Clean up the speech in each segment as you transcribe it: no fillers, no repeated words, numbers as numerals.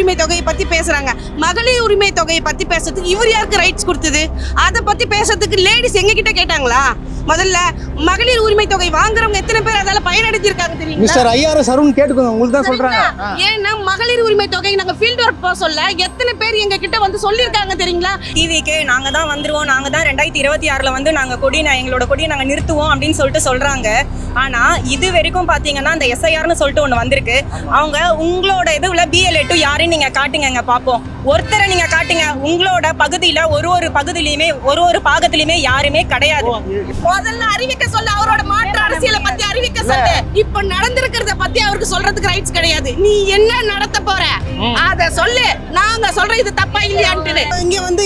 உரிமை தொகையை பத்தி பேசுறாங்க. மகளிர் உரிமை தொகையை பத்தி பேசுறதுக்கு இவர் யாருக்கு ரைட்ஸ் கொடுத்தது? அதை பத்தி பேசுறதுக்கு லேடிஸ் எங்க கிட்ட கேட்டாங்களா? முதல்ல மகளிர் உரிமை தொகை வாங்குறவங்க எத்தனை பேர் அதால பயனடைஞ்சு இருக்காங்க தெரியுமா? மிஸ்டர் ஐஆர்எஸ் அருண் கேட்டுக்கோங்க, உங்களுக்கு தான் சொல்றாங்க. ஏன்னா மகளிர் உரிமை தொகை நாங்க ஃபீல்ட் ஒர்க் போக சொல்ல எத்தனை பேர் எங்க கிட்ட வந்து சொல்லியிருக்காங்க தெரியுங்களா? டிவிக்கு நாங்க தான் வந்துருவோம், நாங்க தான் 2026ல வந்து நாங்க எங்களோட கொடியை நாங்க நிறுத்துவோம் அப்படின்னு சொல்லிட்டு சொல்றாங்க. ஆனா இது வரைக்கும் பாத்தீங்கன்னா அந்த எஸ்ஐஆர்னு சொல்லிட்டு ஒண்ணு வந்திருக்கு. அவங்க உங்களோட இதுல BLA2 யாரையும் நீங்க காட்டுங்க பாப்போம். ஒருத்தரை நீங்க காட்டுங்க. உங்களோட பகுதியில ஒரு பகுதியிலுமே ஒரு பாகத்திலுமே யாருமே கிடையாது. முதல்ல அறிவிக்க சொல்ல, அவரோட மாற்று அரசியலை பத்தி அறிவிக்க சொல்ல. இப்ப நடந்திருக்கிறத பத்தி அவருக்கு சொல்றதுக்கு ரைட்ஸ் கிடையாது. நீ என்ன நடத்த போற அத சொல்லு, நாங்க சொல்றோம் இது தப்பா இல்லையான்னு.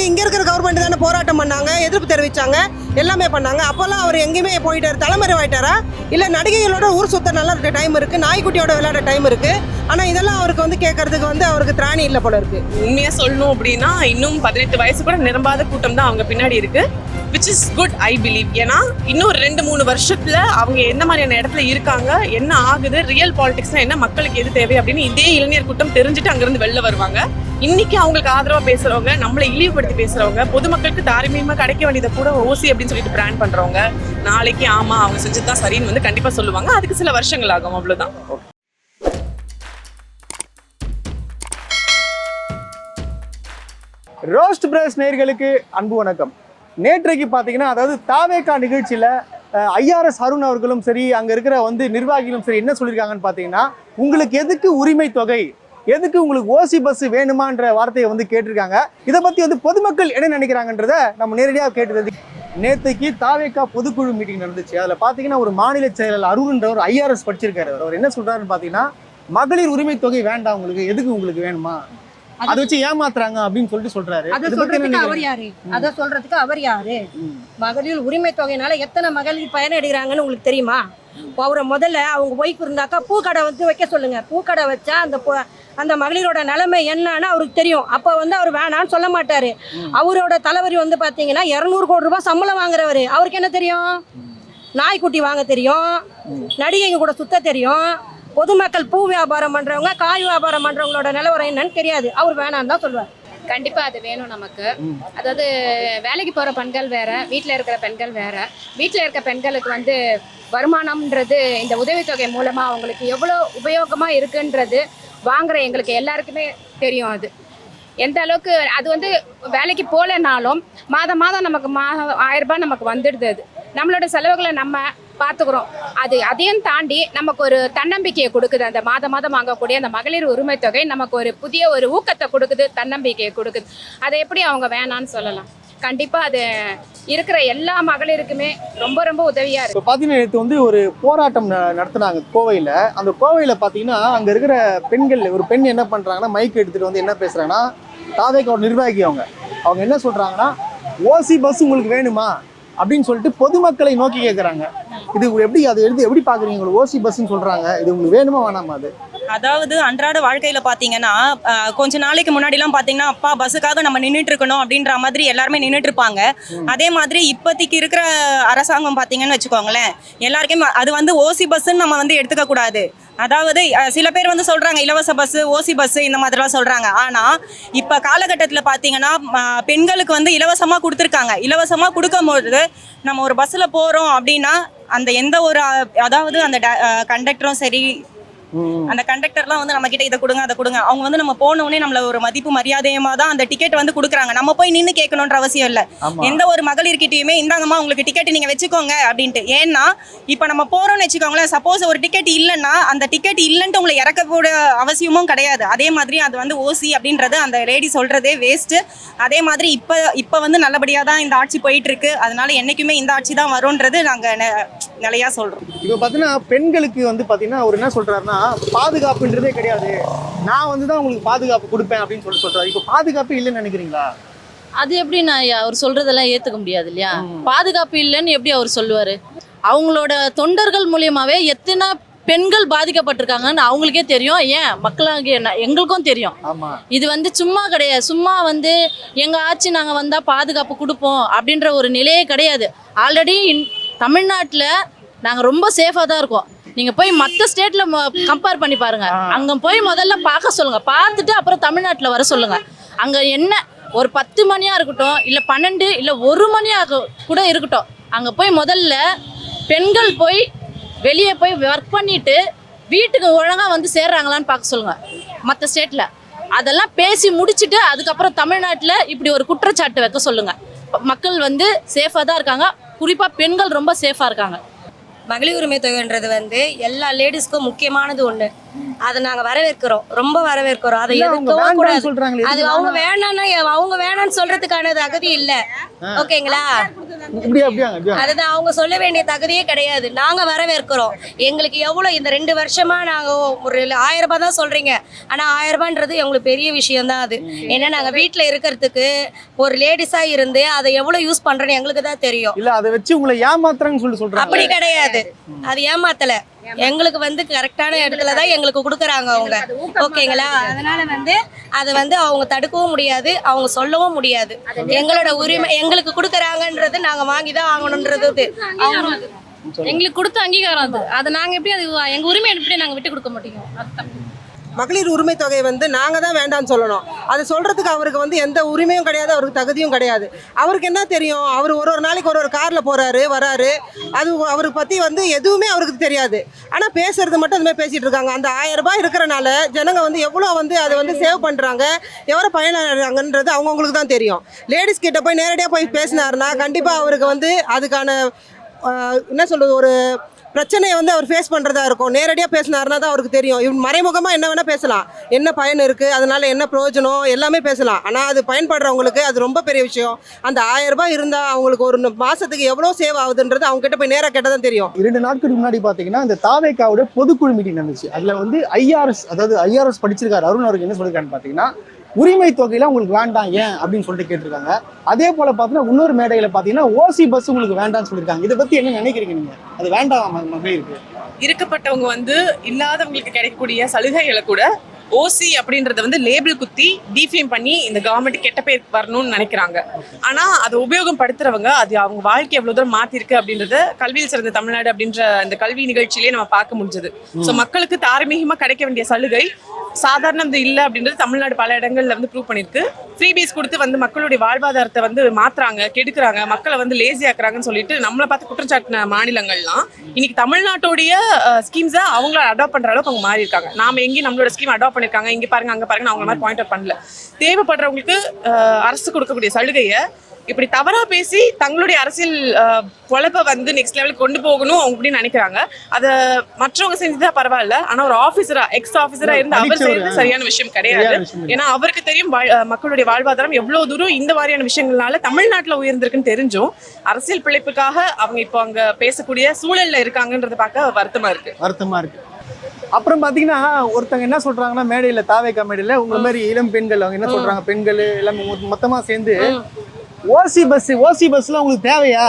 இங்க இருக்கிற கவர்மெண்ட் தானே போராட்டம் பண்ணாங்க, எதிர்ப்பு தெரிவிச்சாங்க, எல்லாமே பண்ணாங்க. அப்போல்லாம் அவர் எங்கேயுமே போயிட்டாரு, தலைமறைவாயிட்டாரா? இல்ல நடிகைகளோட ஊர் சுத்த நல்லா இருக்க டைம் இருக்கு, நாய்க்குட்டியோட விளையாட டைம் இருக்கு. ஆனா இதெல்லாம் அவருக்கு வந்து கேட்கறதுக்கு வந்து அவருக்கு திராணி இல்ல போல இருக்கு. உண்மையா சொல்லணும் அப்படின்னா இன்னும் 18 வயசு கூட நிரம்பாத கூட்டம் தான் அவங்க பின்னாடி இருக்கு. which is good I believe. ஏன்னா இன்னும் 2-3 வருஷத்துல அவங்க எந்த மாதிரியான இடத்துல இருக்காங்க, என்ன ஆகுது, ரியல் பாலிடிக்ஸ்னா என்ன, மக்களுக்கு எது தேவை அப்படின்னு இதே இளைஞர் கூட்டம் தெரிஞ்சுட்டு அங்கிருந்து வெளில வருவாங்க. இன்னைக்கு அவங்களுக்கு ஆதரவா பேசுறவங்க, நம்மளை இழிவுபடுத்தி பேசுறவங்க, பொதுமக்களுக்கு தாரிமியமா கிடைக்க வேண்டியதை கூட ஓசி அப்படின்னு சொல்லிட்டு பிராண்ட் பண்றவங்க, நாளைக்கு ஆமா அவங்க செஞ்சதுதான் சரின்னு வந்து கண்டிப்பா சொல்லுவாங்க. அதுக்கு சில வருஷங்கள் ஆகும், அவ்வளவுதான். ரோஸ்ட் பிரஸ் நேயர்களுக்கு அன்பு வணக்கம். நேற்றைக்கு பார்த்தீங்கன்னா, அதாவது தாவேகா நிகழ்ச்சியில் ஐஆர்எஸ் அருண் அவர்களும் சரி, அங்கே இருக்கிற வந்து நிர்வாகிகளும் சரி என்ன சொல்லியிருக்காங்கன்னு பார்த்தீங்கன்னா, உங்களுக்கு எதுக்கு உரிமை தொகை, எதுக்கு உங்களுக்கு ஓசி பஸ் வேணுமான்ற வார்த்தையை வந்து கேட்டிருக்காங்க. இதை பற்றி வந்து பொதுமக்கள் என்ன நினைக்கிறாங்கன்றத நம்ம நேரடியாக கேட்டது. நேற்றைக்கு தாவேகா பொதுக்குழு மீட்டிங் நடந்துச்சு. அதில் பார்த்தீங்கன்னா ஒரு மாநில செயலர் அருண்ன்ற ஒரு ஐஆர்எஸ் படிச்சிருக்காரு. அவர் என்ன சொல்றாருன்னு பார்த்தீங்கன்னா, மகளிர் உரிமை தொகை வேண்டாம், உங்களுக்கு எதுக்கு உங்களுக்கு வேணுமா, அதை வச்சு ஏமாத்துறாங்க அப்படின்னு சொல்லிட்டு சொல்றாரு. அதை சொல்றதுக்கு அவர் யாரு? மகளிர் உரிமை தொகையினால எத்தனை மகளிர் பயனடைகிறாங்கன்னு உங்களுக்கு தெரியுமா? அவரை முதல்ல அவங்க ஒய்ஃப் இருந்தாக்கா பூக்கடை வந்து வைக்க சொல்லுங்க. பூக்கடை வச்சா அந்த மகளிரோட நிலைமை என்னன்னு அவருக்கு தெரியும். அப்போ வந்து அவர் வேணான்னு சொல்ல மாட்டாரு. அவரோட தலைவரி வந்து பார்த்தீங்கன்னா 200 கோடி ரூபாய் சம்பளம் வாங்குறவர். அவருக்கு என்ன தெரியும்? நாய்க்குட்டி வாங்க தெரியும், நடிகைங்க கூட சுத்த தெரியும். பொதுமக்கள் பூ வியாபாரம் பண்றவங்க, காய் வியாபாரம் பண்றவங்களோட நிலவரம் என்னன்னு தெரியாது. அவர் வேணான்னு தான் சொல்லுவார். கண்டிப்பா அது வேணும் நமக்கு. அதாவது வேலைக்கு போற பெண்கள் வேற, வீட்டில் இருக்கிற பெண்கள் வேற. வீட்டில் இருக்க பெண்களுக்கு வந்து வருமானம்ன்றது இந்த உதவித்தொகை மூலமா அவங்களுக்கு எவ்வளோ உபயோகமா இருக்குன்றது வாங்குற எங்களுக்கு எல்லாருக்குமே தெரியும். அது எந்த அளவுக்கு அது வந்து வேலைக்கு போகலனாலும் மாதம் நமக்கு 1000 ரூபாய் நமக்கு வந்துடுது. அது நம்மளோட செலவுகளை நம்ம பார்த்துக்கிறோம். அதையும் தாண்டி நமக்கு ஒரு தன்னம்பிக்கையை கொடுக்குது. அந்த மாதம் வாங்கக்கூடிய அந்த மகளிர் உரிமை தொகை நமக்கு ஒரு புதிய ஒரு ஊக்கத்தை கொடுக்குது, தன்னம்பிக்கையை கொடுக்குது. அதை எப்படி அவங்க வேணான்னு சொல்லலாம்? கண்டிப்பா அது இருக்கிற எல்லா மகளிருக்குமே ரொம்ப ரொம்ப உதவியா இருக்கு. இப்போ பார்த்தீங்கன்னா நேற்று வந்து ஒரு போராட்டம் நடத்துனாங்க கோவையில். அந்த கோவையில் பார்த்தீங்கன்னா அங்கே இருக்கிற பெண்கள், ஒரு பெண் என்ன பண்ணுறாங்கன்னா மைக் எடுத்துகிட்டு வந்து என்ன பேசுகிறாங்கன்னா, தாவேகா நிர்வாகி அவங்க என்ன சொல்கிறாங்கன்னா, ஓசி பஸ் உங்களுக்கு வேணுமா அப்படின்னு சொல்லிட்டு பொதுமக்களை நோக்கி கேட்குறாங்க. இது எப்படி பார்க்குறீங்க? உங்களுக்கு ஓசி பஸ்ன்னு சொல்கிறாங்க, இது உங்களுக்கு வேணுமா வேணாமா? அதாவது அன்றாட வாழ்க்கையில பாத்தீங்கன்னா கொஞ்ச நாளைக்கு முன்னாடிலாம் பாத்தீங்கன்னா அப்பா பஸ்ஸுக்காக நம்ம நின்றுட்டு இருக்கணும் அப்படின்ற மாதிரி எல்லாருமே நின்றுட்டு இருப்பாங்க. அதே மாதிரி இப்போதைக்கு இருக்கிற அரசாங்கம் பாத்தீங்கன்னு வச்சுக்கோங்களேன், எல்லாருக்குமே அது வந்து ஓசி பஸ்ன்னு நம்ம வந்து எடுத்துக்க கூடாது. அதாவது சில பேர் வந்து சொல்றாங்க இலவச பஸ், ஓசி பஸ் இந்த மாதிரிலாம் சொல்றாங்க. ஆனா இப்ப காலகட்டத்தில் பாத்தீங்கன்னா பெண்களுக்கு வந்து இலவசமா கொடுத்துருக்காங்க. இலவசமா கொடுக்கும்போது நம்ம ஒரு பஸ்ல போறோம் அப்படின்னா அந்த எந்த ஒரு அதாவது அந்த கண்டக்டரும் சரி, அந்த கண்டக்டர்லாம் வந்து நம்ம கிட்ட இதை கொடுங்க அதை கொடுங்க, அவங்க வந்து நம்ம போன உடனே நம்மள ஒரு மதிப்பு மரியாதையமா தான் அந்த டிக்கெட் வந்து கொடுக்குறாங்க. நம்ம போய் நின்று கேட்கணுன்ற அவசியம் இல்லை. எந்த ஒரு மகளிர்கிட்டயுமே இந்தாங்கம்மா உங்களுக்கு டிக்கெட் நீங்க வச்சுக்கோங்க அப்படின்ட்டு. ஏன்னா இப்ப நம்ம போறோம்னு வச்சுக்கோங்களேன், சப்போஸ் ஒரு டிக்கெட் இல்லைன்னா அந்த டிக்கெட் இல்லைன்ட்டு உங்களை இறக்க கூட அவசியமும் கிடையாது. அதே மாதிரி அது வந்து ஓசி அப்படின்றது அந்த லேடி சொல்றதே வேஸ்ட். அதே மாதிரி இப்ப வந்து நல்லபடியா தான் இந்த ஆட்சி போயிட்டு இருக்கு. அதனால என்னைக்குமே இந்த ஆட்சி தான் வரும்ன்றது நாங்க நிலையா சொல்றோம். இப்போ பார்த்தீங்கன்னா பெண்களுக்கு வந்து பார்த்தீங்கன்னா அவர் என்ன சொல்றாருன்னா, பாதுகாப்புன்றதே கிடையாது, நான் வந்து தான் உங்களுக்கு பாதுகாப்பு கொடுப்பேன் அப்படின்னு சொல்றாரு. இப்போ பாதுகாப்பு இல்லைன்னு நினைக்கிறீங்களா? அது எப்படி நான் அவர் சொல்றதெல்லாம் ஏத்துக்க முடியாது இல்லையா? பாதுகாப்பு இல்லைன்னு எப்படி அவர் சொல்லுவாரு? அவங்களோட தொண்டர்கள் மூலியமாவே எத்தனை பெண்கள் பாதிக்கப்பட்டிருக்காங்கன்னு அவங்களுக்கே தெரியும். ஏன் மக்களாகிய எங்களுக்கும் தெரியும். இது வந்து சும்மா கிடையாது. சும்மா வந்து எங்க ஆட்சி நாங்க வந்தா பாதுகாப்பு கொடுப்போம் அப்படின்ற ஒரு நிலையே கிடையாது. ஆல்ரெடி தமிழ்நாட்டில் நாங்கள் ரொம்ப சேஃபாக தான் இருக்கோம். நீங்க போய் மற்ற ஸ்டேட்ல கம்பேர் பண்ணி பாருங்க. அங்க போய் முதல்ல பார்க்க சொல்லுங்க, பார்த்துட்டு அப்புறம் தமிழ்நாட்டில் வர சொல்லுங்க. அங்க என்ன ஒரு 10 மணியா இருக்கட்டும், இல்ல 12 இல்ல 1 மணியா கூட இருக்கட்டும், அங்க போய் முதல்ல பெண்கள் போய் வெளியே போய் ஒர்க் பண்ணிட்டு வீட்டுக்கு ஒழுங்கா வந்து சேர்றாங்களான்னு பார்க்க சொல்லுங்க மற்ற ஸ்டேட்ல. அதெல்லாம் பேசி முடிச்சுட்டு அதுக்கப்புறம் தமிழ்நாட்டில் இப்படி ஒரு குற்றச்சாட்டு வைக்க சொல்லுங்க. மக்கள் வந்து சேஃபாக தான் இருக்காங்க, குறிப்பா பெண்கள் ரொம்ப சேஃபா இருக்காங்க. மகளிர் உரிமை தொகைன்றது வந்து எல்லா லேடிஸ்க்கும் முக்கியமானது ஒண்ணு. அதை நாங்க வரவேற்கிறோம், ரொம்ப வரவேற்கிறோம். அதை எதுக்கவும் கூடாது. சொல்றாங்களே, அது அவங்க வேணாம்னா அவங்க வேணாம்னு சொல்றதுக்கான தகுதி இல்ல. ஓகேங்களா? அதுதான் அவங்க சொல்ல வேண்டிய தகுதியே கிடையாது. நாங்க வரவேற்கிறோம். எங்களுக்கு எவ்வளவு இந்த 2 வருஷமா நாங்க ஒரு 1000 ரூபாய் தான் சொல்றீங்க, ஆனா 1000 ரூபான்றது எங்களுக்கு பெரிய விஷயம் தான். அது ஏன்னா நாங்க வீட்டுல இருக்கிறதுக்கு ஒரு லேடிஸா இருந்து அதை எவ்வளவு யூஸ் பண்றோன்னு எங்களுக்கு தான் தெரியும். இல்ல அதை வச்சு உங்களை ஏமாத்துறாங்கன்னு சொல்லி சொல்றாங்க. அப்படி கிடையாது, அது ஏமாத்தல. எங்களுக்கு வந்து கரெக்டான இடத்துல தான் எங்களுக்கு கொடுக்குறாங்க அவங்க. ஓகேங்களா? அதனால வந்து அதை வந்து அவங்க தடுக்கவும் முடியாது, அவங்க சொல்லவும் முடியாது. எங்களோட உரிமை எங்களுக்கு கொடுக்குறாங்கன்றது நாங்க வாங்கி தான் ஆகணுன்றது அவங்களுக்கு எங்களுக்கு கொடுத்த அங்கீகாரம் அது. அதை நாங்க எப்படி அது எங்க உரிமை எப்படி நாங்க விட்டு கொடுக்க மாட்டோம். அதுதான் மகளிர் உரிமை தொகை வந்து நாங்கள் தான் வேண்டாம்னு சொல்லணும். அது சொல்கிறதுக்கு அவருக்கு வந்து எந்த உரிமையும் கிடையாது, அவருக்கு தகுதியும் கிடையாது. அவருக்கு என்ன தெரியும்? அவர் ஒரு நாளைக்கு ஒரு காரில் போகிறாரு வராரு, அது அவருக்கு பற்றி வந்து எதுவுமே அவருக்கு தெரியாது. ஆனால் பேசுறது மட்டும் அதுமாதிரி பேசிகிட்டு இருக்காங்க. அந்த 1000 ரூபாய் இருக்கிறனால ஜனங்க வந்து எவ்வளோ வந்து அதை வந்து சேவ் பண்ணுறாங்க, எவ்வளோ பயனாகிறாங்கன்றது அவங்கவுங்களுக்கு தான் தெரியும். லேடிஸ் கிட்ட போய் நேரடியாக போய் பேசினாருன்னா கண்டிப்பாக அவருக்கு வந்து அதுக்கான என்ன சொல்கிறது, ஒரு பிரச்சனையை வந்து அவர் ஃபேஸ் பண்ணுறதா இருக்கும். நேரடியாக பேசினாருன்னா தான் அவருக்கு தெரியும். இவன் மறைமுகமாக என்ன வேணால் பேசலாம், என்ன பயன் இருக்குது, அதனால் என்ன பிரயோஜனம் எல்லாமே பேசலாம். ஆனால் அது பயன்படுறவங்களுக்கு அது ரொம்ப பெரிய விஷயம். அந்த 1000 ரூபாய் இருந்தால் அவங்களுக்கு ஒரு மாதத்துக்கு எவ்வளோ சேவ் ஆகுதுன்றது அவங்க கிட்ட போய் நேராக கேட்டால் தான் தெரியும். 2 நாட்களுக்கு முன்னாடி பார்த்தீங்கன்னா இந்த தாவேக்காவோட பொதுக்குழு மீட்டிங் நடந்துச்சு. அதில் வந்து ஐஆர்எஸ் படிச்சிருக்காரு அருண் அவருக்கு என்ன சொல்லியிருக்காருன்னு பார்த்தீங்கன்னா, உரிமை தொகையில உங்களுக்கு வேண்டாம் ஏன் அப்படின்னு சொல்லிட்டு கேட்டிருக்காங்க. அதே போல பார்த்தீங்கன்னா இன்னொரு மேடையில பார்த்தீங்கன்னா ஓசி பஸ் உங்களுக்கு வேண்டாம்னு சொல்லியிருக்காங்க. இதை பத்தி என்ன நினைக்கிறீங்க நீங்க? அது வேண்டாம் மகளிருக்கு? இருக்கப்பட்டவங்க வந்து இல்லாதவங்களுக்கு கிடைக்கக்கூடிய சலுகைகளை கூட ஓசி அப்படின்றத வந்து லேபிள் குத்தி டிஃபேம் பண்ணி இந்த கவர்மெண்ட் கெட்ட பேர் வரணும்னு நினைக்கிறாங்க. ஆனா அதை உபயோகப்படுத்துறவங்க அது அவங்க வாழ்க்கை எவ்வளவு தூரம் மாத்திருக்கு அப்படின்றத கல்வியில் சிறந்த தமிழ்நாடு அப்படின்ற இந்த கல்வி நிகழ்ச்சியிலேயே நம்ம பார்க்க முடிஞ்சது. ஸோ மக்களுக்கு தார்மீகமா கிடைக்க வேண்டிய சலுகை சாதாரண இல்ல அப்படின்றது தமிழ்நாடு பல இடங்கள்ல வந்து ப்ரூவ் பண்ணிருக்கு. ஃப்ரீபீஸ் கொடுத்து வந்து மக்களுடைய வாழ்வாதாரத்தை வந்து மாத்துறாங்க, கெடுக்கிறாங்க, மக்களை வந்து லேசி ஆக்குறாங்கன்னு சொல்லிட்டு நம்மளை பார்த்து குற்றச்சாட்டின மாநிலங்கள்லாம் இன்னைக்கு தமிழ்நாட்டுடைய ஸ்கீம்ஸை அவங்கள அடாப்ட் பண்ற அளவுக்கு அவங்க மாறி இருக்காங்க. நாம எங்கேயும் நம்மளோட ஸ்கீம் அடாப்ட் பண்ணிருக்காங்க, இங்க பாருங்க அங்க பாருங்க அவங்க மாதிரி பாயிண்ட் அவுட் பண்ணல. தேவைப்படுறவங்களுக்கு அரசு கொடுக்கக்கூடிய சலுகையை இப்படி தவறா பேசி தங்களுடைய அரசியல் பொழப்பை வந்து நெக்ஸ்ட் லெவலுக்கு கொண்டு போகணும் அப்படின்னு நினைக்கிறாங்க. அதை மற்றவங்க செஞ்சுதான் பரவாயில்ல, ஆனா ஒரு ஆஃபீஸரா எக்ஸ் ஆஃபீஸரா இருந்து அவர் செய்யறது சரியான விஷயம் கிடையாது. ஏன்னா அவருக்கு தெரியும் மக்களுடைய வாழ்வாதாரம் எவ்வளவு தூரம் இந்த மாதிரியான விஷயங்கள்னால தமிழ்நாட்டுல உயர்ந்திருக்குன்னு தெரிஞ்சும் அரசியல் பிழைப்புக்காக அவங்க இப்போ அங்க பேசக்கூடிய சூழல்ல இருக்காங்கன்றத பார்க்க வருத்தமா இருக்கு. அப்புறம் பாத்தீங்கன்னா ஒருத்தங்க என்ன சொல்றாங்கன்னா, மேடையில தாவேக்கா மேடையில உங்க மாதிரி இளம் பெண்கள் அவங்க என்ன சொல்றாங்க, பெண்கள் எல்லாமே மொத்தமா சேர்ந்து ஓசி பஸ்ல உங்களுக்கு தேவையா,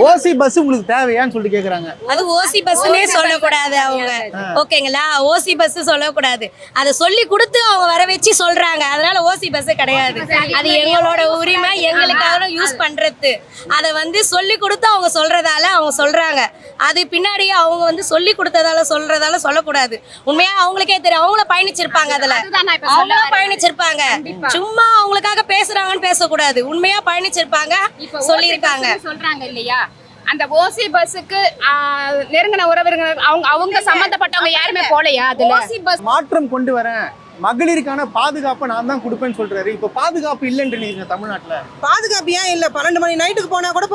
ஓசி பஸ் உங்களுக்கு தேவையான்னு சொல்லிட்டு கேக்குறாங்க. அது ஓசி பஸ்னே சொல்லக்கூடாது அவங்க. ஓகேங்களா? ஓசி பஸ் சொல்லக்கூடாது, அதை சொல்லி கொடுத்து அவங்க வர வச்சு சொல்றாங்க. அதனால ஓசி பஸ் கிடையாது, அது எங்களோட உரிமை, எங்களுக்காக யூஸ் பண்றது. அதை வந்து சொல்லி கொடுத்து அவங்க சொல்றதால அவங்க சொல்றாங்க. அது பின்னாடியே அவங்க வந்து சொல்லி கொடுத்ததால சொல்றதால சொல்லக்கூடாது. உண்மையா அவங்களுக்கே தெரியும், அவங்கள பயணிச்சிருப்பாங்க, அதுல அவங்க பயணிச்சிருப்பாங்க. சும்மா அவங்களுக்காக பேசுறாங்கன்னு பேசக்கூடாது, உண்மையா பயணிச்சிருப்பாங்க, சொல்லியிருக்காங்க, சொல்றாங்க இல்லையா? அந்த ஓசி பஸ்ஸுக்கு நெருங்கின உறவினர்கள் அவங்க சம்பந்தப்பட்டவங்க யாருமே போலையா? அதுல ஓசி பஸ் மாற்றம் கொண்டு வரேன், மகளிருக்கான பாதுகாப்பை நான் தான் கொடுப்பேன்னு சொல்றாரு. இப்ப பாதுகாப்பு இல்லைன்னு தமிழ்நாட்டுல. பாதுகாப்பு ஏன் இல்லை? 12 மணி நைட்டுக்கு போனா கூட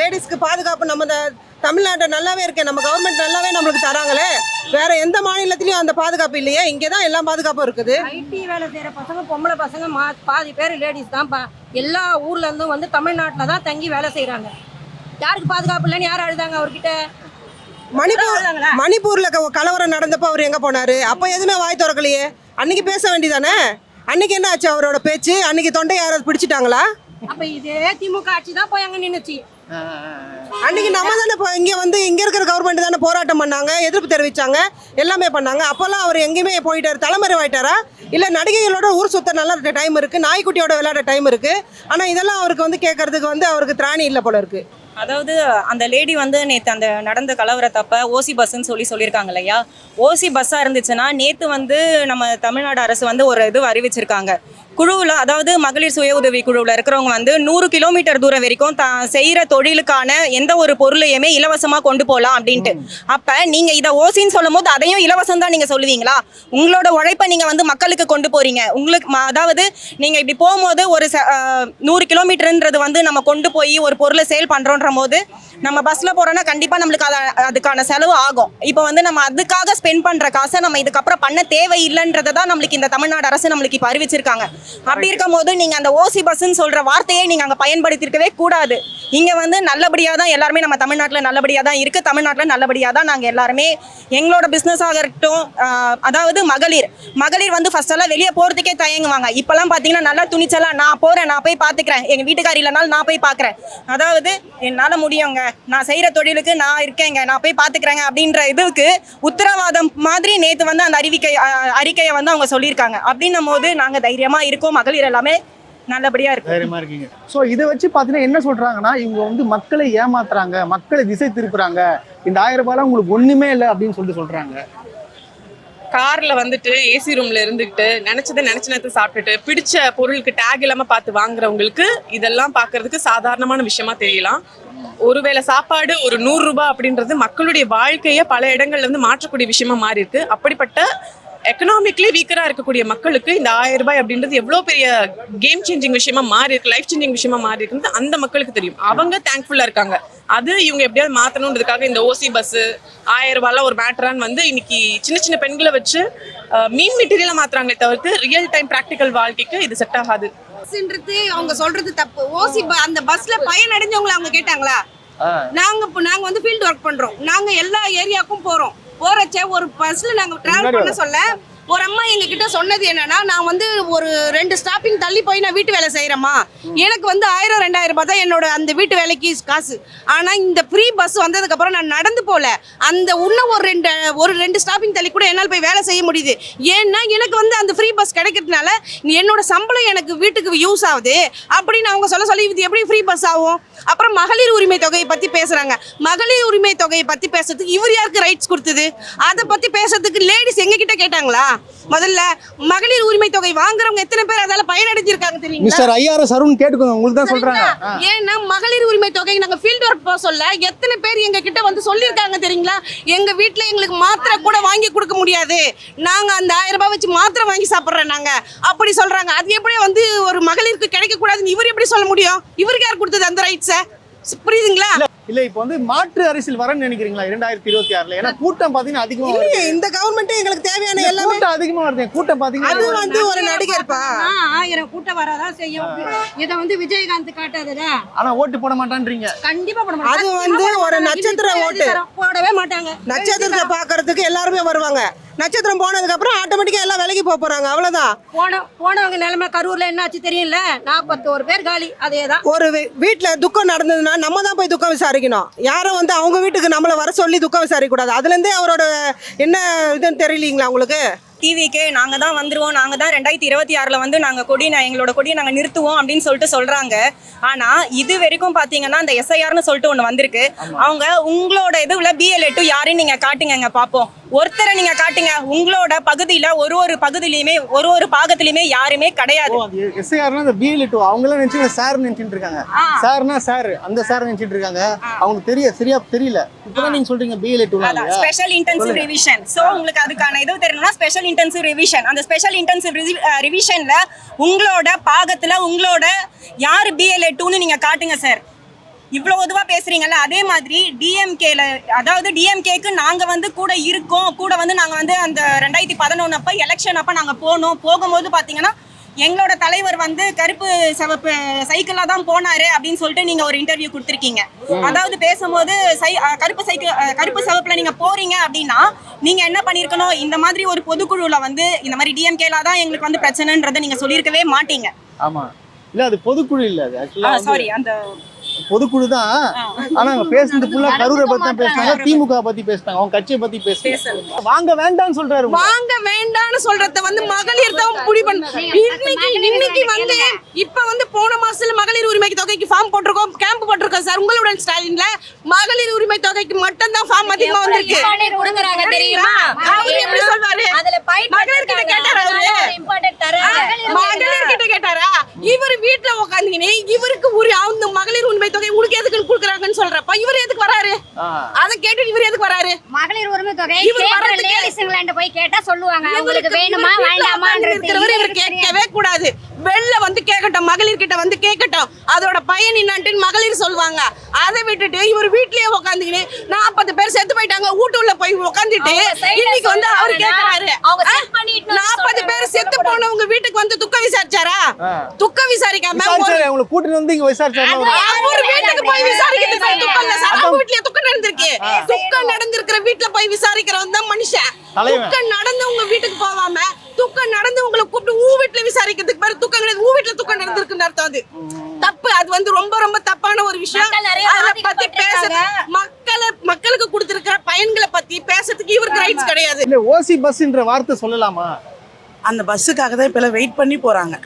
லேடிஸ்க்கு பாதுகாப்பு நம்ம தமிழ்நாட்டை நல்லாவே இருக்கேன், நம்ம கவர்மெண்ட் நல்லாவே நம்மளுக்கு தராங்களே. வேற எந்த மாநிலத்திலயும் அந்த பாதுகாப்பு இல்லையே, இங்கதான் எல்லா பாதுகாப்பும் இருக்குது. ஐடி வேலை செய்யற பசங்க, பொம்பளை பசங்க பாதி பேர் லேடிஸ் தான். எல்லா ஊர்ல இருந்தும் வந்து தமிழ்நாட்டில் தான் தங்கி வேலை செய்யறாங்க. யாருக்கு பாதுகாப்பு இல்லைன்னு யார் அழுதாங்க அவர்கிட்ட? மணிப்பூர்ல கலவரம் நடந்தப்போ அவர் எங்க போனாரு? அப்ப எதுவுமே வாய் திறக்கலையே. அன்னைக்கு பேச வேண்டியதானே? அன்னைக்கு என்ன ஆச்சு அவரோட பேச்சு? அன்னைக்கு தொண்டை யாராவது பிடிச்சிட்டாங்களா? அப்ப இதே திமுக ஆட்சி தான் போய் அங்க நின்னுச்சு. அன்னைக்கு நம்ம தானே இங்க இருக்கிற கவர்மெண்ட் தானே போராட்டம் பண்ணாங்க, எதிர்ப்பு தெரிவிச்சாங்க, எல்லாமே பண்ணாங்க. அப்பெல்லாம் அவர் எங்கேயுமே போயிட்டாரு, தலைமறைவாயிட்டாரா? இல்ல நடிகைகளோட ஊர் சுத்த நல்லா டைம் இருக்கு, நாய்க்குட்டியோட விளையாட டைம் இருக்கு. ஆனா இதெல்லாம் அவருக்கு வந்து கேட்கறதுக்கு வந்து அவருக்கு திராணி இல்லை போல இருக்கு. அதாவது அந்த லேடி வந்து நேற்று அந்த நடந்த கலவரத்தப்ப ஓசி பஸ்ன்னு சொல்லியிருக்காங்க இல்லையா. ஓசி பஸ்ஸாக இருந்துச்சுன்னா நேற்று வந்து நம்ம தமிழ்நாடு அரசு வந்து ஒரு இது அறிவிச்சிருக்காங்க. குழுவில், அதாவது மகளிர் சுய உதவி குழுவில் இருக்கிறவங்க வந்து 100 கிலோமீட்டர் தூரம் வரைக்கும் தான் செய்கிற தொழிலுக்கான எந்த ஒரு பொருளையுமே இலவசமாக கொண்டு போகலாம் அப்படின்ட்டு. அப்போ நீங்கள் இதை ஓசின்னு சொல்லும் போது அதையும் இலவசம் தான் நீங்கள் சொல்லுவீங்களா? உங்களோட உழைப்பை நீங்கள் வந்து மக்களுக்கு கொண்டு போகிறீங்க. உங்களுக்கு அதாவது நீங்கள் இப்படி போகும்போது ஒரு 100 கிலோமீட்டருன்றது வந்து நம்ம கொண்டு போய் ஒரு பொருளை சேல் பண்ணுறோன்ற போது நம்ம பஸ்ஸில் போகிறோன்னா கண்டிப்பாக நம்மளுக்கு அதுக்கான செலவு ஆகும். இப்போ வந்து நம்ம அதுக்காக ஸ்பெண்ட் பண்ணுற காசை நம்ம இதுக்கப்புறம் பண்ண தேவையில்லைன்றதை தான் நம்மளுக்கு இந்த தமிழ்நாடு அரசு நம்மளுக்கு இப்போ அறிவிச்சிருக்காங்க. அப்படி இருக்கும் போது நீங்கள் அந்த ஓசி பஸ்ன்னு சொல்கிற வார்த்தையை நீங்கள் அங்கே பயன்படுத்தியிருக்கவே கூடாது. இங்கே வந்து நல்லபடியாக தான் எல்லாருமே நம்ம தமிழ்நாட்டில் நல்லபடியாக தான் இருக்குது. தமிழ்நாட்டில் நல்லபடியாக தான் நாங்கள் எல்லாருமே எங்களோட பிஸ்னஸாக இருக்கட்டும், அதாவது மகளிர் வந்து ஃபஸ்ட்டெல்லாம் வெளியே போகிறதுக்கே தயங்குவாங்க. இப்போல்லாம் பார்த்தீங்கன்னா நல்லா துணிச்சலாக நான் போகிறேன், நான் போய் பார்த்துக்கிறேன், எங்கள் வீட்டுக்காரி இல்லைனாலும் நான் போய் பார்க்குறேன், அதாவது என்னால் முடியுங்க, நான் செய்கிற தொழிலுக்கு நான் இருக்கேங்க, நான் போய் பார்த்துக்கிறேங்க அப்படின்ற இதுக்கு உத்தரவாதம் மாதிரி நேற்று வந்து அந்த அறிக்கையை வந்து அவங்க சொல்லியிருக்காங்க. அப்படின்னும் போது நாங்கள் தைரியமாக இருக்கோம், மகளிர் எல்லாமே நல்லபடியா இருக்கு. தைரியமா இருக்கீங்க. ஸோ இதை வச்சு பார்த்தீங்கன்னா என்ன சொல்றாங்கன்னா, இவங்க வந்து மக்களை ஏமாத்துறாங்க, மக்களை திசை திருப்புறாங்க, இந்த 1000 ரூபாய்லாம் உங்களுக்கு ஒண்ணுமே இல்லை அப்படின்னு சொல்றாங்க. கார்ல வந்துட்டு ஏசி ரூம்ல இருந்துட்டு நினைச்ச நேரத்தை சாப்பிட்டுட்டு பிடிச்ச பொருளுக்கு டேக் இல்லாம பார்த்து வாங்குறவங்களுக்கு இதெல்லாம் பார்க்கிறதுக்கு சாதாரணமான விஷயமா தெரியலாம். ஒருவேளை சாப்பாடு ஒரு 100 ரூபாய் அப்படின்றது மக்களுடைய வாழ்க்கையை பல இடங்கள்ல வந்து மாற்றக்கூடிய விஷயமா மாறி இருக்கு. அப்படிப்பட்ட எக்கனாமிக்லி வீக்கரா இருக்கக்கூடிய மக்களுக்கு இந்த 1000 ரூபாய் அப்படின்றது எவ்வளவு பெரிய கேம் சேஞ்சிங் விஷயமா மாறி இருக்கு, லைஃப் சேஞ்சிங் விஷயமா மாறி இருக்குன்னு அந்த மக்களுக்கு தெரியும். அவங்க தேங்க்ஃபுல்லா இருக்காங்க. அது இவங்க எப்படியாவது மாற்றணுன்றதுக்காக இந்த ஓசி பஸ் 1000 ரூபாய்லாம் ஒரு மேட்டரான்னு வந்து இன்னைக்கு சின்ன பெண்களை வச்சு மீன் மெட்டீரியலா மாத்துறாங்களே தவிர்த்து ரியல் டைம் பிராக்டிக்கல் வாழ்க்கைக்கு இது செட் ஆகாது. அவங்க சொல்றது தப்பு. ஓசி அந்த பஸ்ல பயனடைஞ்சவங்களை அவங்க கேட்டாங்களா? நாங்க வந்து ஃபீல்ட் ஒர்க் பண்றோம், நாங்க எல்லா ஏரியாவுக்கும் போறச்ச ஒரு பஸ்ல நாங்க டிராவல் பண்ண சொல்ல ஒரு அம்மா எங்க கிட்ட சொன்னது என்னன்னா, நான் வந்து ஒரு 2 ஸ்டாப்பிங் தள்ளி போய் நான் வீட்டு வேலை செய்யறேம்மா, எனக்கு வந்து 1000-2000 ரூபாய் தான் என்னோட அந்த வீட்டு வேலைக்கு காசு. ஆனா இந்த ஃப்ரீ பஸ் வந்ததுக்கு அப்புறம் நான் நடந்து போல, அந்த இன்னும் ஒரு 2 ஸ்டாப்பிங் தள்ளி கூட என்னால் போய் வேலை செய்ய முடியுது. ஏன்னா எனக்கு வந்து அந்த ஃப்ரீ பஸ் கிடைக்கிறதுனால என்னோட சம்பளம் எனக்கு வீட்டுக்கு யூஸ் ஆகுது அப்படின்னு அவங்க சொல்ல இது எப்படி ஃப்ரீ பஸ் ஆகும்? அப்புறம் மகளிர் உரிமை தொகையை பத்தி பேசுறாங்க. மகளிர் உரிமை தொகையை பத்தி பேசுறதுக்கு இவர் யாருக்கு ரைட்ஸ் கொடுத்தது? அதை பத்தி பேசுறதுக்கு லேடிஸ் எங்க கிட்ட கேட்டாங்களா? முதல்ல மகளிர் உரிமை தொகை வாங்குறவங்க எத்தனை பேர் அதால பயனடைஞ்சிருக்காங்க தெரியுங்களா? மிஸ்டர் ஐஆர்எஸ் அருண் கேட்டுக்கோங்க, உங்களுக்கு தான் சொல்றாங்க. ஏன்னா மகளிர் உரிமை தொகை நாங்க ஃபீல்ட் ஒர்க் போக சொல்ல எத்தனை பேர் எங்க கிட்ட வந்து சொல்லியிருக்காங்க தெரியுங்களா? எங்க வீட்டுல எங்களுக்கு மாத்திரை கூட வாங்கி கொடுக்க முடியாது, நாங்க அந்த 1000 ரூபாய் வச்சு மாத்திரை வாங்கி சாப்பிடுறோம் நாங்க அப்படி சொல்றாங்க. அது எப்படி வந்து ஒரு மகளிருக்கு கிடைக்க கூடாதுன்னு இவர் எப்படி சொல்ல முடியும்? இவருக்கு யார் கொடுத்தது அந்த ரைட்ஸை? புரியுதுங்களா? இல்ல இப்போ வந்து மாற்று அரசியல் வரன்னு நினைக்கிறீங்களா 2026ல? ஏன்னா கூட்டம் பாத்தீங்கன்னா அதிகமா வருது. இந்த கவர்மெண்ட் எங்களுக்கு தேவையான எல்லாமே கூட்டம் அதிகமா வருது. கூட்டம் பாத்தீங்கன்னா அது வந்து ஒரு நடிகர்ப்பா. 1000 கூட்டம் வராதான் செய்யும். இதை வந்து விஜயகாந்த் காட்டாததா? ஆனா ஓட்டு போட மாட்டான்றீங்க. கண்டிப்பா போட மாட்டாங்க. அது வந்து ஒரு நட்சத்திர ஓட்டு போடவே மாட்டாங்க. நட்சத்திரத்தை பாக்குறதுக்கு எல்லாருமே வருவாங்க. நட்சத்திரம் போனதுக்கு அப்புறம் ஆட்டோமேட்டிக்கா எல்லாம் வேலைக்கு போறாங்க, அவ்வளவுதான். போனவங்க நிலைமை கரூர்ல என்னாச்சு தெரியல, 41 பேர் காலி. அதேதான். ஒரு வீட்டுல துக்கம் நடந்ததுன்னா நம்ம தான் போய் துக்கம் விசாரிக்கணும். யாரும் வந்து அவங்க வீட்டுக்கு நம்மளை வர சொல்லி துக்கம் விசாரிக்க கூடாது. அதுல இருந்தே அவரோட என்ன இதுன்னு தெரியலீங்களா உங்களுக்கு? டிவிக்கு நாங்கள் தான் வந்துருவோம், நாங்கள் தான் 2026ல் வந்து நாங்கள் எங்களோட கொடியை நாங்கள் நிறுத்துவோம் அப்படின்னு சொல்லிட்டு சொல்கிறாங்க. ஆனால் இது வரைக்கும் பார்த்தீங்கன்னா அந்த எஸ்ஐஆர்னு சொல்லிட்டு ஒன்று வந்திருக்கு. அவங்க உங்களோட இதுவில் BLA2 யாருன்னு நீங்கள் காட்டுங்க பார்ப்போம். ஒருத்தரை நீங்கள் காட்டுங்க. உங்களோட பகுதியில் ஒரு பகுதியிலையுமே ஒரு பாகத்திலையுமே யாருமே கிடையாது. எஸ்ஐஆர்னா அந்த BLA2 அவங்களாம் நினைச்சு சார் நினைச்சிட்டு இருக்காங்க. சார்னா சார், அந்த சார் நினைச்சிட்டு இருக்காங்க. அவங்களுக்கு சரியா தெரியல. இப்பதான் நீங்க சொல்றீங்க BLA2 special intensive revision. So உங்களுக்கு அதுக்கான இது தெரியணும்னா ஸ்பெஷல் இன்டென்சிவ் ரிவிஷன். அந்த ஸ்பெஷல் இன்டென்சிவ் ரிவிஷன்ல உங்களோட பாகத்துல உங்களோட யார் BLA2ன்னு நீங்க காட்டுங்க சார். இவ்வளவு இதுவா பேசுறீங்கல்ல. அதே மாதிரி டிஎம்கேல, அதாவது டிஎம்கேக்கு நாங்க வந்து கூட இருக்கோம், கூட வந்து நாங்க வந்து அந்த 2011 அப்ப எலெக்ஷன் அப்ப நாங்க போகும்போது பாத்தீங்கன்னா எங்களோட தலைவர் வந்து கருப்பு சிவப்பு சைக்கிளா தான் போனாரு அப்படின்னு சொல்லிட்டு நீங்க ஒரு இன்டர்வியூ கொடுத்துருக்கீங்க. அதாவது பேசும்போது கருப்பு சிவப்புல நீங்க போறீங்க அப்படின்னா நீங்க என்ன பண்ணிருக்கணும்? இந்த மாதிரி ஒரு பொதுக்குழுல வந்து இந்த மாதிரி டிஎம்கேல தான் எங்களுக்கு வந்து பிரச்சனைன்றதை நீங்க சொல்லியிருக்கவே மாட்டீங்க. ஆமா, இல்ல அது பொதுக்குழு இல்ல, அது சாரி அந்த பொதுக்குழு தான். ஆனா அவங்க பேசுனது ஃபுல்லா கரூரை பத்தி தான் பேசினாங்க, திமுக பத்தி பேசினாங்க, அவங்க கட்சியை பத்தி பேசுனாங்க. வாங்க வேண்டாம்னு சொல்றாரு. வாங்க வேண்டாம்னு சொல்றத வந்து மகளிர் தான் முடிவு பண்ண. இன்னைக்கு வந்து இப்ப வந்து போன மாசத்துல மகளிர் உரிமை தொகைக்கு ஃபார்ம் போட்டிருக்கோம், கேம்ப் போட்டிருக்கோம் சார். உங்களுடன் ஸ்டாலின்ல மகளிர் உரிமை தொகைக்கு மட்டும் தான் ஃபார்ம் அதிகமா வந்திருக்கு. தெரியுமா? அவர் எப்படி சொல்வாரு? மகளிர் கிட்ட கேட்டாரா? மகளிர் கிட்ட கேட்டாரா? இவர் வீட்டுல உட்காந்துக்கினே இவருக்கு அந்த மகளிர் உரிமை தொகை உனக்கு எதுக்கு கொடுக்குறாங்கன்னு சொல்றப்ப இவர் எதுக்கு வராரு? அதை கேட்டு இவர் எதுக்கு வராரு? மகளிர் உரிமை தொகை லேடிஸ்ங்களாண்ட போய் கேட்டா சொல்லுவாங்க உங்களுக்கு வேணுமா வேண்டாமான்றது. இவர் கேட்கவே கூடாது. வெளில வந்து கேட்கட்டும், மகளிர் கிட்ட வந்து கேட்கட்டும், அதோட பயன் என்னன்ட்டு மகளிர் சொல்லுவாங்க. அதை விட்டுட்டு இவர் வீட்லயே உட்காந்துக்கினு 40 பேர் செத்து போயிட்டாங்க வீட்டுள்ள போய் உட்காந்துட்டு இன்னைக்கு வந்து அவர் கேட்கறாரு 40 பேர் செத்து போனவங்க வீட்டுக்கு வந்து துக்க விசாரிச்சாரா? துக்க விசாரிக்காம அவங்களை கூட்டிட்டு வந்து இங்க விசாரிச்சாரு. அவர் வீட்டுக்கு போய் விசாரிக்கிறதுக்கு துக்கம் இல்ல சார். அவங்க வீட்லயே துக்கம் நடந்திருக்கு. துக்கம் நடந்திருக்கிற வீட்டுல போய் விசாரிக்கிறவன் தான் மனுஷன். துக்கம் நடந்தவங்க வீட்டுக்கு போவாம துக்கம் நடந்தவங்களை கூப்பிட்டு ஊ வீட்டுல விசாரிக்கிறதுக்கு பேரு துக்கம் கிடையாது. ஊ வீட்டுல துக்கம் நடந்திருக்குன்னு அர்த்தம். அது தப்பு. அது வந்து ரொம்ப ரொம்ப தப்பான ஒரு விஷயம். அதை பத்தி பேச மக்களுக்கு கொடுத்திருக்கிற பயன்களை பத்தி பேசுறதுக்கு இவருக்கு ரைட்ஸ் கிடையாது. இல்ல ஓசி பஸ்ன்ற வார்த்தை சொல்லலாமா? அந்த பஸ்ஸுக்காக தான் இப்பெல்லாம் வெயிட் பண்ணி போகிறாங்க.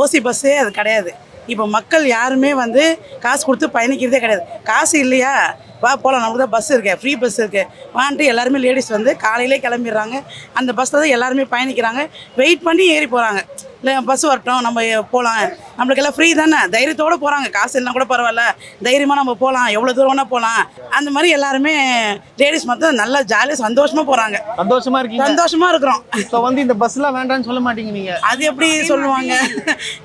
ஓசி பஸ்ஸே அது கிடையாது. இப்போ மக்கள் யாருமே வந்து காசு கொடுத்து பயணிக்கிறதே கிடையாது. காசு இல்லையா வா போகலாம், நமக்கு தான் பஸ் இருக்கு, ஃப்ரீ பஸ் இருக்குது வான்ட்டு எல்லாருமே லேடிஸ் வந்து காலையிலே கிளம்பிடுறாங்க. அந்த பஸ்ஸில் தான் எல்லாருமே பயணிக்கிறாங்க. வெயிட் பண்ணி ஏறி போகிறாங்க. இல்லை பஸ் வரட்டும் நம்ம போகலாம், நம்மளுக்கு எல்லாம் ஃப்ரீ தானே, தைரியத்தோடு போகிறாங்க. காசு இல்லைனா கூட பரவாயில்ல, தைரியமாக நம்ம போகலாம், எவ்வளோ தூரம் வேணால் போகலாம். அந்த மாதிரி எல்லாருமே லேடிஸ் மட்டும் நல்லா ஜாலியாக சந்தோஷமாக போகிறாங்க. சந்தோஷமா இருக்கீங்க? சந்தோஷமாக இருக்கிறோம். இப்போ வந்து இந்த பஸ்லாம் வேண்டாம்னு சொல்ல மாட்டீங்க நீங்க? அது எப்படி சொல்லுவாங்க?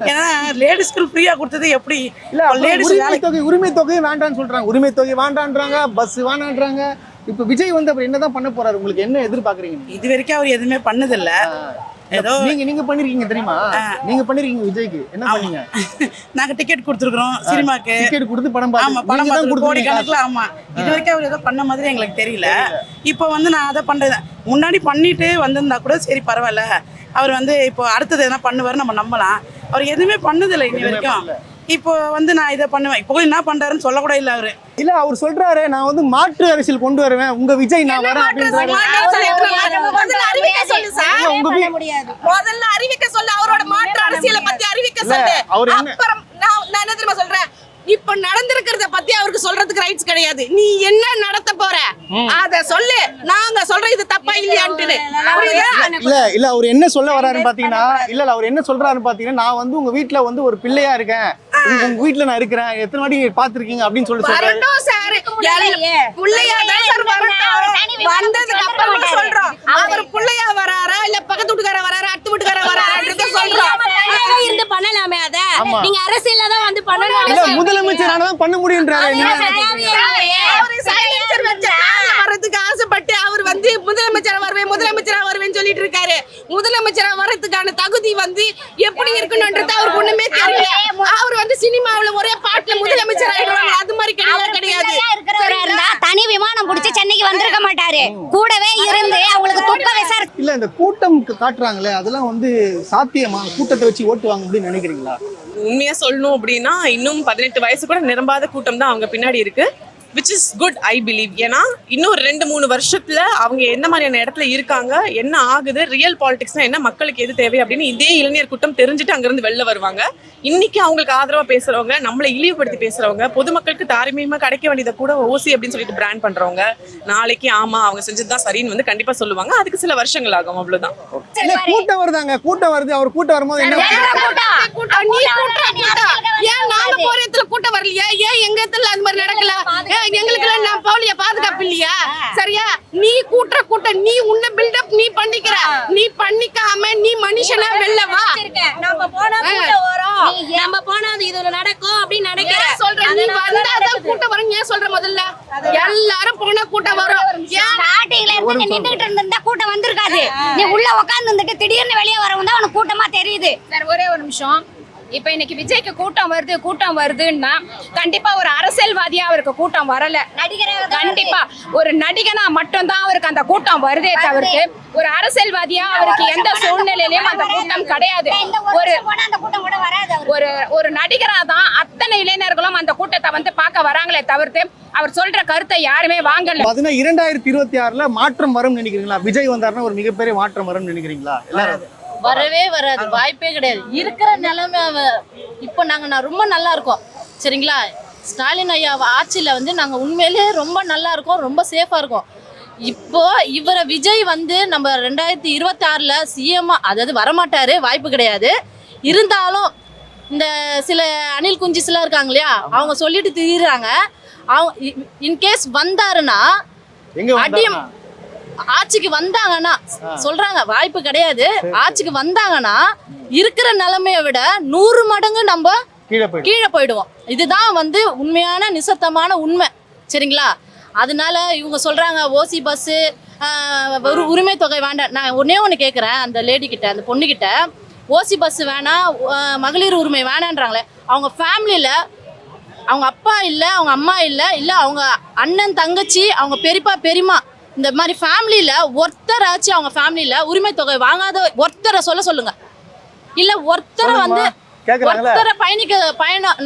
ஏன்னா லேடிஸ்க்கு ஃப்ரீயாக கொடுத்தது எப்படி? இல்ல லேடிஸ் உரிமை தொகை வேண்டாம்னு சொல்றாங்க, உரிமை தொகை வேண்டான்றாங்க, பஸ் வேண்டான்றாங்க. இப்போ விஜய் வந்து அப்புறம் என்னதான் பண்ண போறாரு? உங்களுக்கு என்ன எதிர்பார்க்குறீங்க? இது வரைக்கும் அவர் எதுவுமே பண்ணதில்லை. ஏதோ நீங்க பண்ணிருக்கீங்க தெரியுமா? நீங்க பண்ணிருக்கீங்க விஜய்க்கு என்ன பண்ணீங்க? நாங்க டிக்கெட் கொடுத்துருக்கோம் சினிமாக்கு. டிக்கெட் கொடுத்து படம் ஆமா படம் பார்த்து கோடி கணக்குல. ஆமா இது வரைக்கும் அவர் ஏதோ பண்ண மாதிரி எங்களுக்கு தெரியல. இப்போ வந்து நான் அதை பண்றேன். முன்னாடி பண்ணிட்டு வந்திருந்தா கூட சரி பரவாயில்ல, அவர் வந்து இப்போ அடுத்தது எதனா பண்ணுவாரு நம்ம நம்பலாம். அவர் எதுவுமே பண்ணதில்லை இன்னி வரைக்கும். இப்போ வந்து நான் இதை பண்ணுவேன், இப்போ என்ன பண்றாருன்னு சொல்ல கூட இல்லை அவரு. இல்ல அவர் சொல்றாரு நான் வந்து மாற்று அரசியல் கொண்டு வருவேன், உங்க விஜய் நான் வரேன் அப்படின்றாரு. முதல்ல அறிவிக்க சொல்லு சார். முதல்ல அறிவிக்க சொல்லு, அவரோட மாற்று அரசியலை பத்தி அறிவிக்க சொல்லு. அப்புறம் நான் என்ன தெரியுமா சொல்றேன், இப்ப நடந்திருக்கிறத பத்தி அவருக்கு சொல்றதுக்கு ரைட்ஸ் கிடையாது. நீ என்ன நடத்த போற அத சொல்லு, நாங்க சொல்ற இது தப்பா இல்லையான்ட்டு. இல்ல அவர் என்ன சொல்ல வராருன்னு பாத்தீங்கன்னா, அவர் என்ன சொல்றாருன்னு பாத்தீங்கன்னா, நான் வந்து உங்க வீட்டுல வந்து ஒரு பிள்ளையா இருக்கேன், உங்க வீட்டுல நான் இருக்கிறேன், எத்தனை வாட்டி பாத்துருக்கீங்க அப்படின்னு சொல்லி சொல்றாரு. சொல்றோம் அவர் பிள்ளையா வராரா இல்ல பக்கத்து வீட்டுக்கார வராரா அடுத்த வீட்டுக்கார வராரா சொல்றோம். இருந்து பண்ணலாமே, அத நீங்க அரசியல்ல தான் வந்து பண்ணலாம். இல்ல முதலமைச்சரான தான் பண்ண முடியும்ன்றாரு. வரதுக்கு ஆசைப்பட்டு அவர் வந்து முதலமைச்சரா வருவேன்னு சொல்லிட்டு இருக்காரு. முதலமைச்சரா வரதுக்கான தகுதி வந்து எப்படி இருக்கணும்ன்றது அவருக்கு ஒண்ணுமே தெரியல. அவர் வந்து சினிமாவுல ஒரே பாட்டுல முதலமைச்சர் ஆயிடுவாங்க, அது மாதிரி கிடையாது. தனி விமானம் பிடிச்சி சென்னைக்கு வந்திருக்க மாட்டாரு, கூடவே இருந்து அவங்களுக்கு துக்க விசாரி. இல்ல இந்த கூட்டம் காட்டுறாங்களே அதெல்லாம் வந்து சாத்தியமா? கூட்டத்தை வச்சு ஓட்டுவாங்க அப்படின்னு நினைக்கிறீங்களா? உண்மையா சொல்லணும் அப்படின்னா இன்னும் 18 வயசு கூட நிரம்பாத கூட்டம் தான் அவங்க பின்னாடி இருக்கு. Which is good I believe. ஏன்னா இன்னும் 2-3 வருஷத்துல அவங்க எந்த மாதிரியான இடத்துல இருக்காங்க, என்ன ஆகுது, ரியல் பாலிடிக்ஸ்னா என்ன, மக்களுக்கு எது தேவை அப்படின்னு இதே இளைஞர் கூட்டம் தெரிஞ்சுட்டு அங்கிருந்து வெளில வருவாங்க. இன்னைக்கு அவங்களுக்கு ஆதரவா பேசுறவங்க, நம்மளை இழிவுபடுத்தி பேசுறவங்க, பொதுமக்களுக்கு தாரிமியமா கிடைக்க வேண்டியதை கூட ஓசி அப்படின்னு சொல்லிட்டு பிராண்ட் பண்றவங்க, நாளைக்கு ஆமா அவங்க செஞ்சதுதான் சரின்னு வந்து கண்டிப்பா சொல்லுவாங்க. அதுக்கு சில வருஷங்கள் ஆகும், அவ்வளவுதான். கூட்டம் வருதாங்க, கூட்டம் வருது. அவர் கூட்டம் வரும்போது என்ன ஏன் நாங்க போற இடத்துல கூட்டம் வரலையா? ஏன் எங்க இடத்துல அந்த மாதிரி நடக்கல? எங்களுக்கு நான் போலியா பாதுகாப்பு இல்லையா? சரியா? நீ கூட்டம் நீ உன்ன பில்டப் நீ பண்ணிக்கிற, நீ பண்ணிக்காம நீ மனுஷனா வெளில வா. நம்ம போனா கூட்டம் வரும், நம்ம போனா இது நடக்கும் அப்படி நினைக்கிற சொல்ற. நீ வந்தாதான் கூட்டம் வரும் ஏன் சொல்ற? முதல்ல எல்லாரும் போனா கூட்டம் வரும். ஸ்டார்டிங்ல இருந்து நின்னுட்டு இருந்தா கூட்டம் வந்திருக்காது. நீ உள்ள உட்கார்ந்து இருந்துட்டு திடீர்னு வெளியே வரவும் தான் உனக்கு கூட்டமா தெரியுது. சார் ஒரே ஒரு நிமிஷம். இப்ப இன்னைக்கு விஜய்க்கு கூட்டம் வருதுன்னா கண்டிப்பா ஒரு அரசியல்வாதியா அவருக்கு கூட்டம் வரல. கண்டிப்பா ஒரு நடிகனா மட்டும்தான் அவருக்கு அந்த கூட்டம் வருதே தவிர்த்து ஒரு அரசியல்வாதியா அவருக்கு எந்த சூழ்நிலையிலும் அந்த கூட்டம் கிடையாது. ஒரு நடிகரா தான் அத்தனை இளைஞர்களும் அந்த கூட்டத்தை வந்து பார்க்க வராங்களே தவிர்த்து அவர் சொல்ற கருத்தை யாருமே வாங்கல. பாத்தீங்கன்னா 2026ல மாற்றம் வரும் நினைக்கிறீங்களா? விஜய் வந்தாருன்னா ஒரு மிகப்பெரிய மாற்றம் வரும் நினைக்கிறீங்களா? எல்லாரும் வரவே வராது, வாய்ப்பே கிடையாது. இருக்கிற நிலைமை இப்போ நாங்கள் ரொம்ப நல்லா இருக்கோம் சரிங்களா. ஸ்டாலின் ஐயா ஆட்சியில் வந்து நாங்கள் உண்மையிலே ரொம்ப நல்லா இருக்கோம், ரொம்ப சேஃபாக இருக்கோம். இப்போ இவரை விஜய் வந்து நம்ம 2026ல் சிஎம் அதாவது வரமாட்டாரு, வாய்ப்பு கிடையாது. இருந்தாலும் இந்த சில அணில் குஞ்சிஸ்லாம் இருக்காங்க இல்லையா, அவங்க சொல்லிட்டு திரியுறாங்க. அவங்க இன்கேஸ் வந்தாருன்னா அடியும் ஆட்சிக்கு வந்தாங்கன்னா சொல்றாங்க வாய்ப்பு கிடையாது. ஆட்சிக்கு வந்தாங்கன்னா இருக்கிற நிலைமையை விட 100 மடங்கு நம்ம கீழே போயிடுவோம். இதுதான் வந்து உண்மையான நிசத்தமான உண்மை சரிங்களா. அதனால இவங்க சொல்றாங்க ஓசி பஸ்ஸு ஒரு உரிமை தொகை வேண்டாம். நான் ஒன்று கேட்குறேன் அந்த லேடி கிட்ட, அந்த பொண்ணுக்கிட்ட, ஓசி பஸ் வேணாம், மகளிர் உரிமை வேணான்றாங்களே. அவங்க ஃபேமிலியில் அவங்க அப்பா இல்லை, அவங்க அம்மா இல்லை அவங்க அண்ணன் தங்கச்சி, அவங்க பெரியப்பா பெரியம்மா, இந்த மாதிரி ஃபேமிலியில் ஒருத்தராச்சும் அவங்க ஃபேமிலியில் உரிமை தொகை வாங்காத ஒருத்தரை சொல்லுங்க. இல்லை ஒருத்தரை வந்து ஒருத்தரை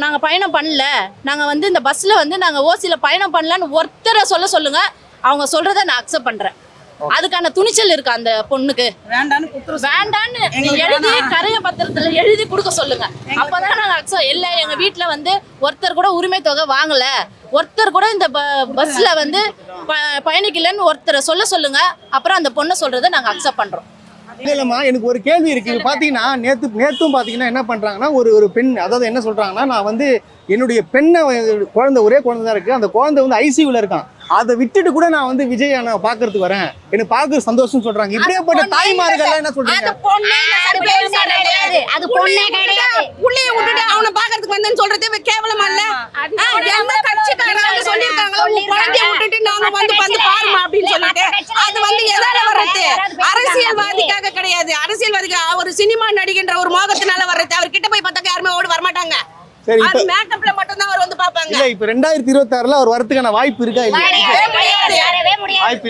நாங்கள் பயணம் பண்ணல, நாங்கள் வந்து இந்த பஸ்ஸில் வந்து நாங்கள் ஓசியில் பயணம் பண்ணலன்னு ஒருத்தரை சொல்லுங்க. அவங்க சொல்கிறத நான் அக்செப்ட் பண்ணுறேன். அதுக்கான துணிச்சல் இருக்கு அந்த பொண்ணுக்கு. வேண்டான்னு எழுதி கரைய பத்திரத்துல எழுதி கொடுக்க சொல்லுங்க. அப்பதான் நாங்க அக்செப்ட். இல்ல எங்க வீட்டுல வந்து ஒருத்தர் கூட உரிமை தொகை வாங்கல, ஒருத்தர் கூட இந்த பஸ்ல வந்து பயணிக்கலன்னு ஒருத்தரை சொல்லுங்க. அப்புறம் அந்த பொண்ணை சொல்றதை நாங்க அக்செப்ட் பண்றோம். இல்லம்மா, எனக்கு ஒரு கேள்வி இருக்கு. பாத்தீங்கன்னா நேத்தும் பாத்தீங்கன்னா என்ன பண்றாங்கன்னா ஒரு பெண், அதாவது என்ன சொல்றாங்கன்னா, நான் வந்து என்னுடைய பெண்ணை குழந்தை ஒரே குழந்தை தான் இருக்கு, அந்த குழந்தை வந்து ஐசியூல இருக்கான், அதை விட்டுட்டு கூட நான் வந்து விஜய் நான் பாக்குறதுக்கு வரேன், எனக்கு பார்க்க சந்தோஷம் சொல்றாங்க. இப்படியேப்பட்ட தாய்மார்கள் என்ன சொல்றீங்க? புள்ளைய விட்டுட்டு அவனை பாக்குறதுக்கு வந்தேன்னு சொல்றது கேவலமா இல்ல? எந்த கட்சிக்காரங்க சொல்லிருக்காங்களோ உன் குழந்தைய விட்டுட்டு நாங்க வந்து பாருமா அப்படின்னு சொல்லிட்டு அது வந்து எதால வர்றது? அரசியல்வாதிக்காக கிடையாது. அரசியல்வாதிக்கு ஒரு சினிமா நடிகன்ற ஒரு மோகத்தினால வர்றது. அவர் கிட்ட போய் பார்த்தா யாருமே ஓடி வரமாட்டாங்க. சரி, அது மேக்கப்ல மட்டும் தான் அவர் வந்து பாப்பாங்க. இல்ல இப்ப 2026ல அவர் வரதுக்கான வாய்ப்பு இருக்கா? இல்ல வாய்ப்பு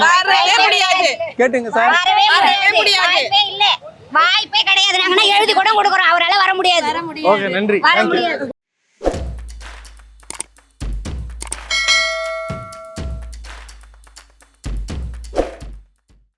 முடியாது. கேட்டுங்க சார், வாய்ப்பே கிடையாது. நாங்க எழுதி கூட கொடுக்குறோம், அவரால வர முடியாது. ஓகே, நன்றி.